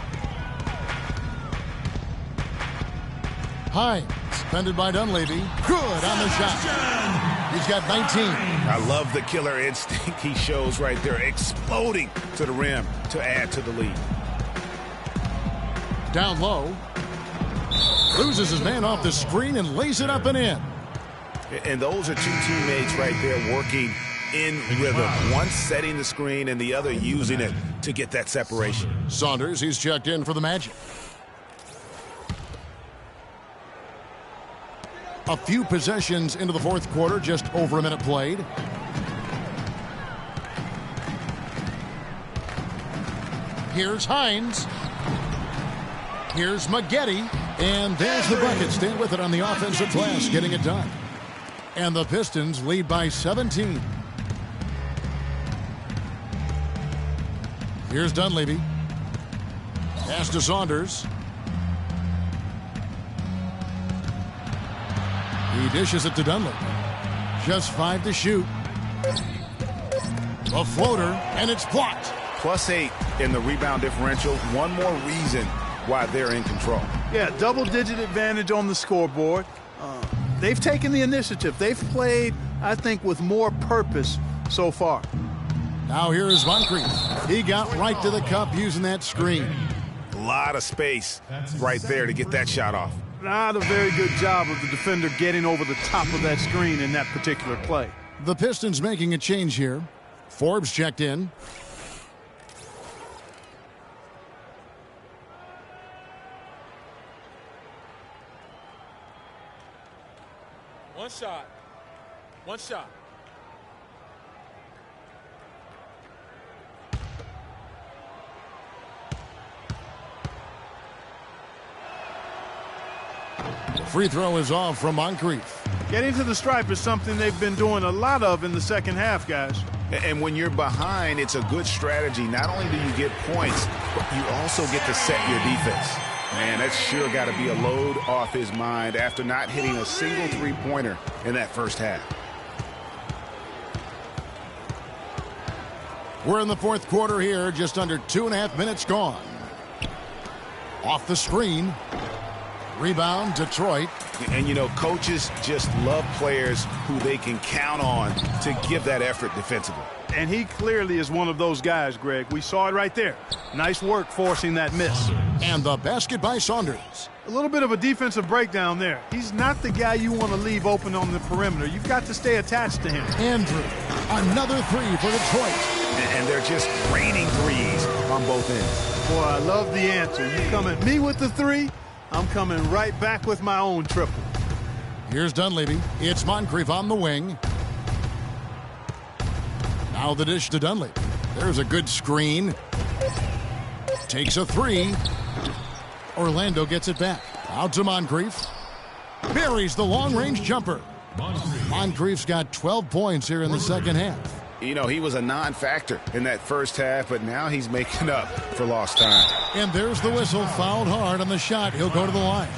Hines, defended by Dunleavy. Good on the shot. He's got 19. I love the killer instinct he shows right there, exploding to the rim to add to the lead. Down low. Loses his man off the screen and lays it up and in. And those are 2 teammates right there working in rhythm. One setting the screen and the other using it to get that separation. Saunders, he's checked in for the Magic. A few possessions into the fourth quarter, just over a minute played. Here's Hines. Here's Maggette. And there's the bucket. Stand with it on the offensive glass, getting it done. And the Pistons lead by 17. Here's Dunleavy. Pass to Saunders. He dishes it to Dunleavy. Just 5 to shoot. A floater, and it's blocked. +8 in the rebound differential. One more reason why they're in control. Yeah, double-digit advantage on the scoreboard. They've taken the initiative. They've played, I think, with more purpose so far. Now here is Moncrief. He got right to the cup using that screen. A lot of space right there to get that shot off. Not a very good job of the defender getting over the top of that screen in that particular play. The Pistons making a change here. Forbes checked in. One shot. One shot. The free throw is off from Moncrief. Getting to the stripe is something they've been doing a lot of in the second half, guys. And when you're behind, it's a good strategy. Not only do you get points, but you also get to set your defense. Man, that's sure got to be a load off his mind after not hitting a single three-pointer in that first half. We're in the fourth quarter here, just under 2.5 minutes gone. Off the screen. Rebound, Detroit. And, you know, coaches just love players who they can count on to give that effort defensively. And he clearly is one of those guys, Greg. We saw it right there. Nice work forcing that miss. And the basket by Saunders. A little bit of a defensive breakdown there. He's not the guy you want to leave open on the perimeter. You've got to stay attached to him. Andrew, another three for Detroit. And they're just raining threes on both ends. Boy, I love the answer. You come at me with the three, I'm coming right back with my own triple. Here's Dunleavy. It's Moncrief on the wing. Now the dish to Dunleavy. There's a good screen. Takes a three. Orlando gets it back. Out to Moncrief. Buries the long-range jumper. Moncrief's got 12 points here in the second half. You know, he was a non-factor in that first half, but now he's making up for lost time. And there's the whistle. Fouled hard on the shot. He'll go to the line.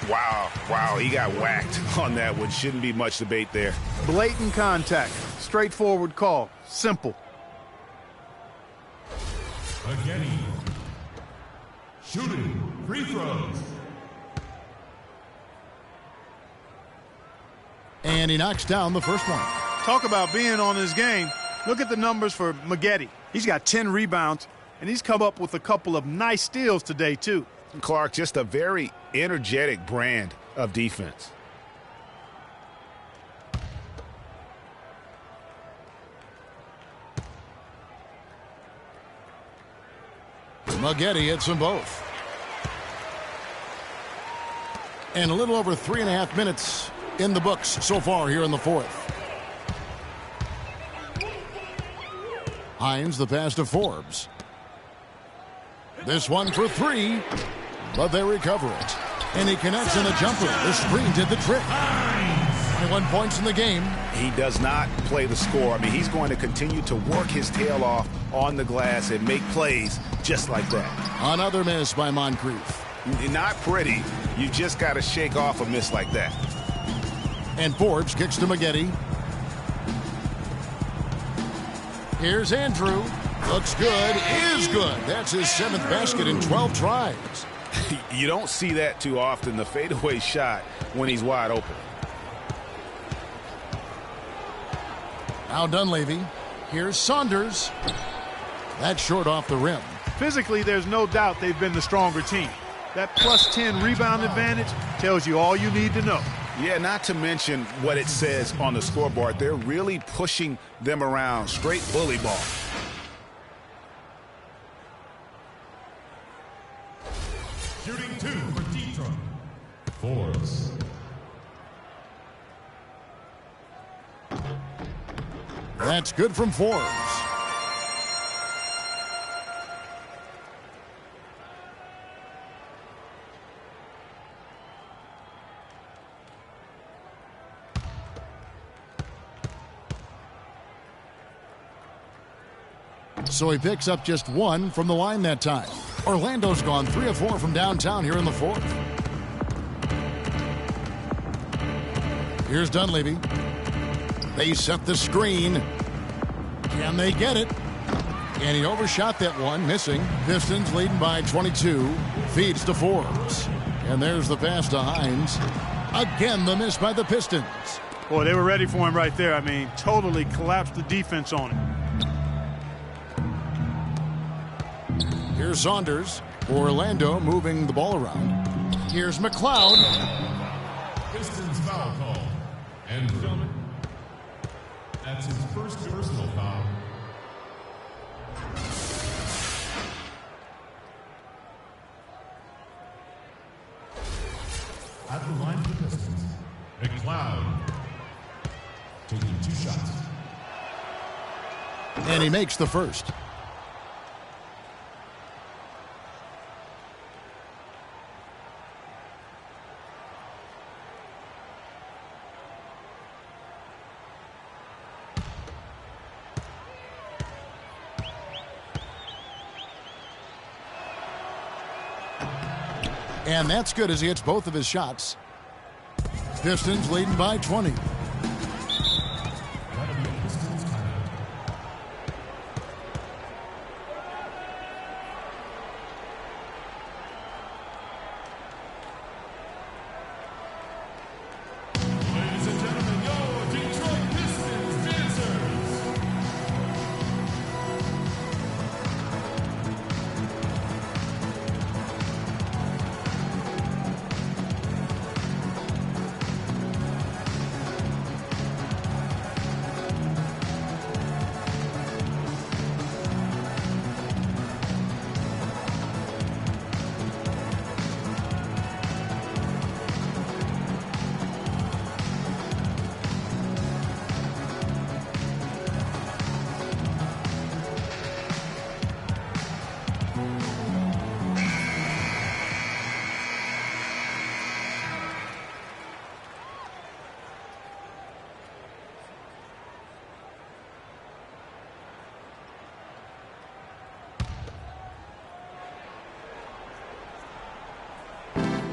Wow, he got whacked on that one. Shouldn't be much debate there. Blatant contact. Straightforward call. Simple. Again. Shooting free throws. And he knocks down the first one. Talk about being on his game. Look at the numbers for Maggette. He's got 10 rebounds, and he's come up with a couple of nice steals today, too. Clark, just a very energetic brand of defense. Maggette hits them both. And a little over 3.5 minutes in the books so far here in the fourth. Hines, the pass to Forbes. This one for three, but they recover it. And he connects on a jumper. The screen did the trick. 21 points in the game. He does not play the score. I mean, he's going to continue to work his tail off on the glass and make plays just like that. Another miss by Moncrief. Not pretty. You just got to shake off a miss like that. And Forbes kicks to Maggette. Here's Andrew. Looks good. Is good. That's his 7th basket in 12 tries. You don't see that too often, the fadeaway shot when he's wide open. Now Dunleavy. Here's Saunders. That's short off the rim. Physically, there's no doubt they've been the stronger team. That plus 10 rebound advantage tells you all you need to know. Yeah, not to mention what it says on the scoreboard. They're really pushing them around. Straight bully ball. Shooting 2 for Detroit. Forbes. That's good from Forbes. So he picks up just one from the line that time. Orlando's gone 3 of 4 from downtown here in the fourth. Here's Dunleavy. They set the screen. Can they get it? And he overshot that one, missing. Pistons leading by 22. Feeds to Forbes. And there's the pass to Hines. Again, the miss by the Pistons. Boy, they were ready for him right there. I mean, totally collapsed the defense on him. Here's Saunders. Orlando moving the ball around. Here's McLeod. Pistons foul call. And gentlemen, that's his first personal foul. At the line for the Pistons, McLeod taking 2 shots. And he makes the first. And that's good as he hits both of his shots. Pistons leading by 20. Ladies and gentlemen, your Detroit Pistons dancers.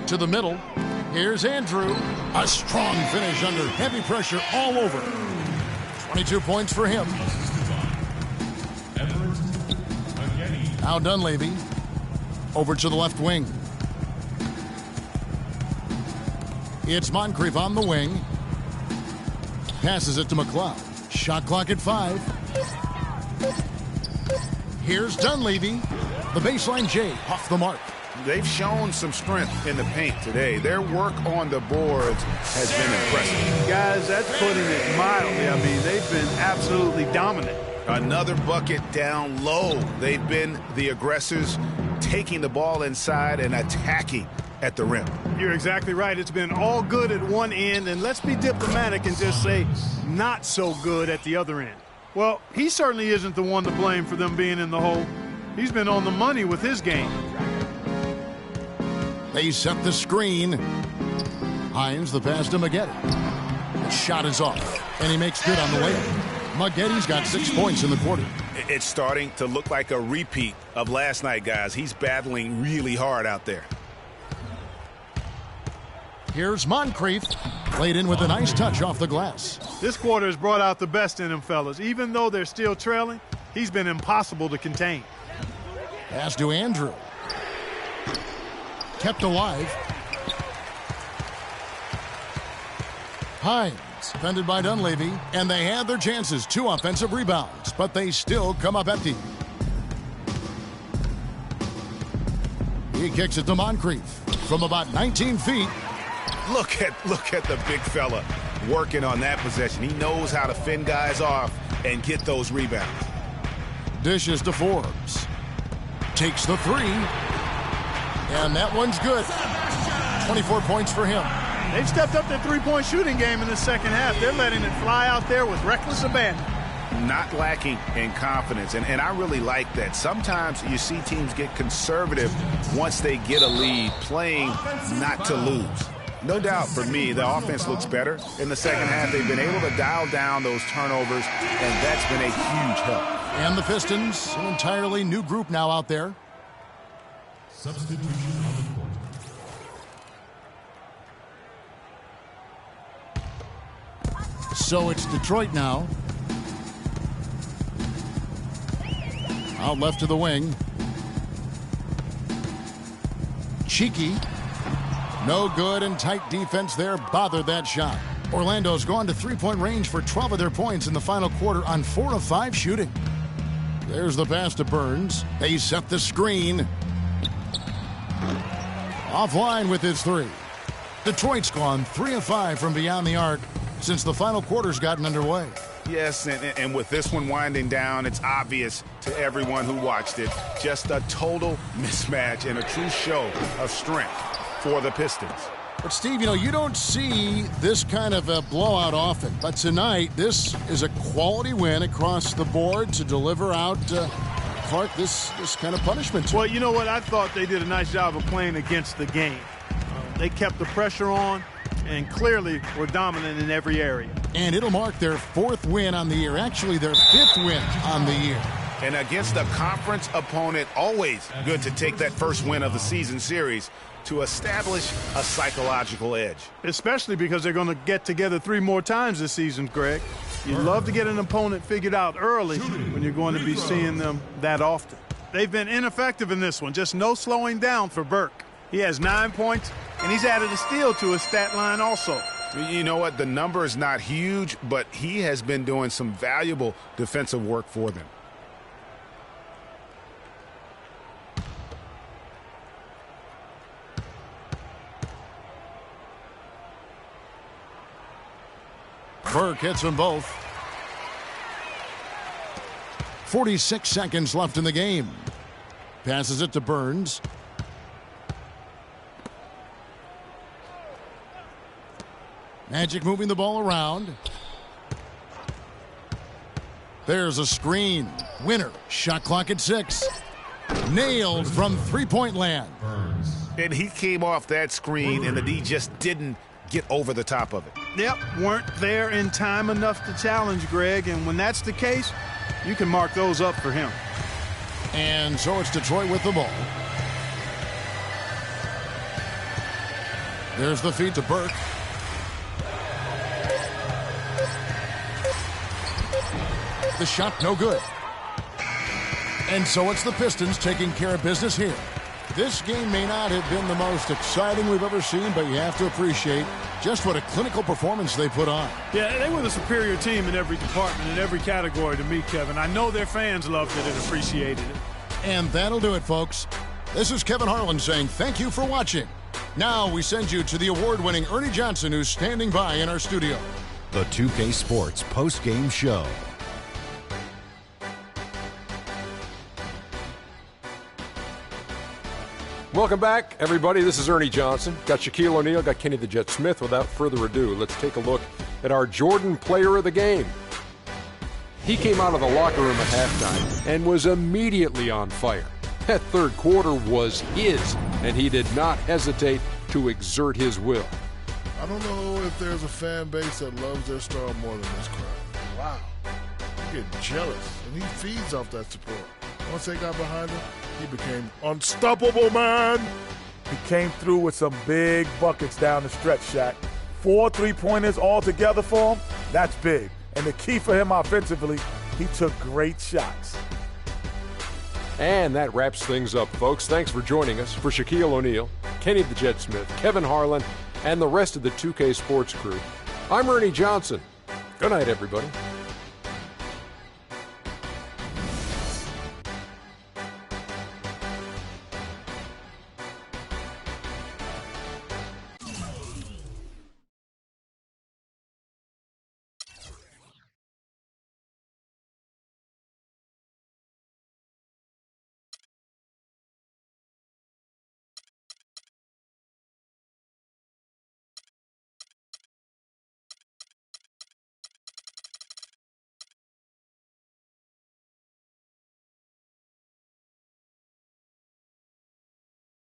To the middle. Here's Andrew. A strong finish under heavy pressure all over. 22 points for him. Everett Maggette. Now Dunleavy over to the left wing. It's Moncrief on the wing. Passes it to McLeod. Shot clock at 5. Here's Dunleavy. The baseline J off the mark. They've shown some strength in the paint today. Their work on the boards has been impressive. Guys, that's putting it mildly. I mean, they've been absolutely dominant. Another bucket down low. They've been the aggressors, taking the ball inside and attacking at the rim. You're exactly right. It's been all good at one end, and let's be diplomatic and just say not so good at the other end. Well, he certainly isn't the one to blame for them being in the hole. He's been on the money with his game. They set the screen. Hines, the pass to Maggette. The shot is off, and he makes good on the layup. Maggette's got 6 points in the quarter. It's starting to look like a repeat of last night, guys. He's battling really hard out there. Here's Moncrief, played in with a nice touch off the glass. This quarter has brought out the best in them, fellas. Even though they're still trailing, he's been impossible to contain. Pass to Andrew. Kept alive. Hines, defended by Dunleavy, and they had their chances. 2 offensive rebounds, but they still come up empty. He kicks it to Moncrief from about 19 feet. Look at the big fella working on that possession. He knows how to fend guys off and get those rebounds. Dishes to Forbes. Takes the 3. And that one's good. 24 points for him. They've stepped up their three-point shooting game in the second half. They're letting it fly out there with reckless abandon. Not lacking in confidence, and I really like that. Sometimes you see teams get conservative once they get a lead, playing not to lose. No doubt for me, the offense looks better in the second half. They've been able to dial down those turnovers, and that's been a huge help. And the Pistons, an entirely new group now out there. Substitution on the court. So it's Detroit now. Out left to the wing. Cheeky. No good, and tight defense there bothered that shot. Orlando's gone to three-point range for 12 of their points in the final quarter on 4 of 5 shooting. There's the pass to Burns. They set the screen. Offline with his 3. Detroit's gone 3 of 5 from beyond the arc since the final quarter's gotten underway. Yes, and with this one winding down, it's obvious to everyone who watched it. Just a total mismatch and a true show of strength for the Pistons. But, Steve, you don't see this kind of a blowout often. But tonight, this is a quality win across the board to deliver out, Clark, this kind of punishment. Well, you know what? I thought they did a nice job of playing against the game. They kept the pressure on and clearly were dominant in every area. And it'll mark their 4th win on the year. Actually, their 5th win on the year. And against a conference opponent, always good to take that first win of the season series to establish a psychological edge. Especially because they're going to get together 3 more times this season, Greg. You'd love to get an opponent figured out early when you're going to be seeing them that often. They've been ineffective in this one. Just no slowing down for Burke. He has 9 points, and he's added a steal to his stat line also. You know what? The number is not huge, but he has been doing some valuable defensive work for them. Burke hits them both. 46 seconds left in the game. Passes it to Burns. Magic moving the ball around. There's a screen. Winner. Shot clock at 6. Nailed from three-point land. And he came off that screen, and the D just didn't get over the top of it. Yep, weren't there in time enough to challenge Greg, and when that's the case, you can mark those up for him. And so it's Detroit with the ball. There's the feed to Burke. The shot no good. And so it's the Pistons taking care of business here. This game may not have been the most exciting we've ever seen, but you have to appreciate just what a clinical performance they put on. Yeah, they were the superior team in every department, in every category to me, Kevin. I know their fans loved it and appreciated it. And that'll do it, folks. This is Kevin Harlan saying thank you for watching. Now we send you to the award-winning Ernie Johnson, who's standing by in our studio. The 2K Sports post-game show. Welcome back, everybody. This is Ernie Johnson. Got Shaquille O'Neal, got Kenny the Jet Smith. Without further ado, let's take a look at our Jordan player of the game. He came out of the locker room at halftime and was immediately on fire. That third quarter was his, and he did not hesitate to exert his will. I don't know if there's a fan base that loves their star more than this crowd. Wow. I'm getting jealous, and he feeds off that support. Once they got behind him, he became unstoppable, man. He came through with some big buckets down the stretch, Shaq. 4 3-pointers all together for him, that's big. And the key for him offensively, he took great shots. And that wraps things up, folks. Thanks for joining us. For Shaquille O'Neal, Kenny the Jet Smith, Kevin Harlan, and the rest of the 2K Sports crew, I'm Ernie Johnson. Good night, everybody.